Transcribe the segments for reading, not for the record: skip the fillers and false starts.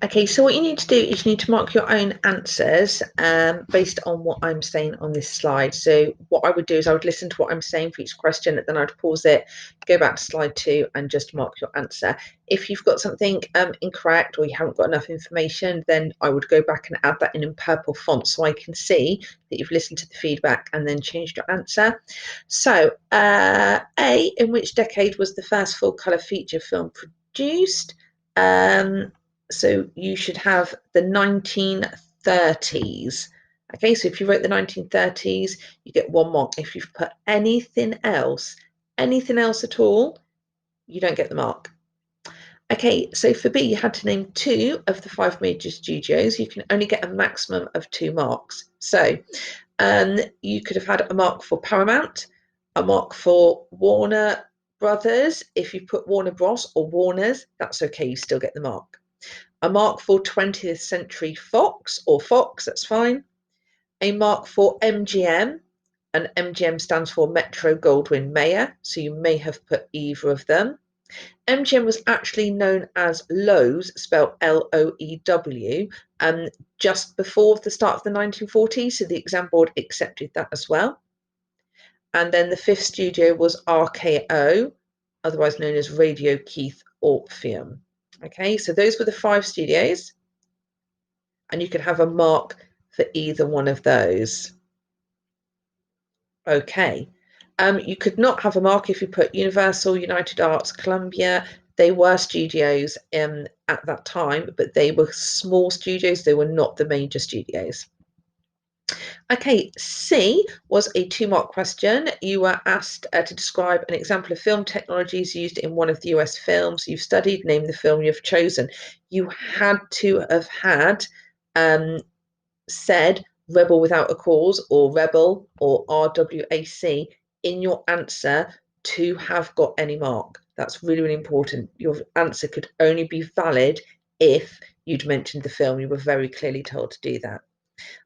Okay, so what you need to do is you need to mark your own answers based on what I'm saying on this slide. So what I would do is I would listen to what I'm saying for each question, and then I'd pause it, go back to slide 2 and just mark your answer. If you've got something incorrect or you haven't got enough information, then I would go back and add that in purple font so I can see that you've listened to the feedback and then changed your answer. So A, in which decade was the first full colour feature film produced? So you should have the 1930s. Okay, so if you wrote the 1930s, you get 1 mark. If you've put anything else at all, you don't get the mark. Okay, so for B, you had to name 2 of the 5 major studios. You can only get a maximum of 2 marks. So you could have had a mark for Paramount, a mark for Warner Brothers. If you put Warner Bros or Warner's, that's okay, you still get the mark. A mark for 20th Century Fox or Fox, that's fine. A mark for MGM, and MGM stands for Metro Goldwyn Mayer, so you may have put either of them. MGM was actually known as Loews, spelled Loew, just before the start of the 1940s, so the exam board accepted that as well. And then the 5th studio was RKO, otherwise known as Radio Keith Orpheum. Okay, so those were the 5 studios, and you could have a mark for either one of those. Okay, you could not have a mark if you put Universal, United Arts, Columbia. They were studios at that time, but they were small studios. They were not the major studios. Okay, C was a 2-mark question. You were asked to describe an example of film technologies used in one of the US films you've studied. Name the film you've chosen. You had to have had said Rebel Without a Cause or Rebel or RWAC in your answer to have got any mark. That's really, really important. Your answer could only be valid if you'd mentioned the film. You were very clearly told to do that.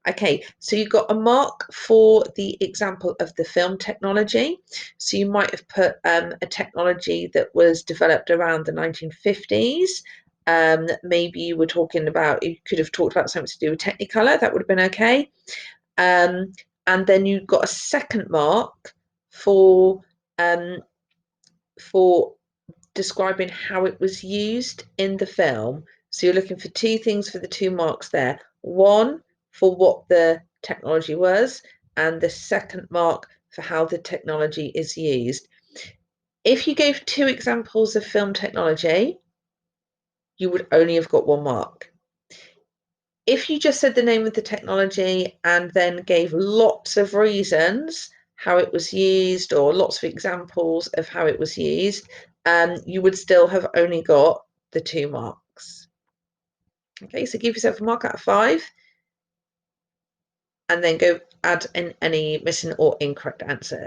Okay, so you got a mark for the example of the film technology. So you might have put a technology that was developed around the 1950s. Maybe you were talking about, you could have talked about something to do with Technicolor. That would have been okay. And then you got a second mark for describing how it was used in the film. So you're looking for 2 things for the 2 marks there. 1 for what the technology was, and the second mark for how the technology is used. If you gave 2 examples of film technology, you would only have got 1 mark. If you just said the name of the technology and then gave lots of reasons how it was used or lots of examples of how it was used, you would still have only got the 2 marks. Okay, so give yourself a mark out of 5 and then go add in any missing or incorrect answers.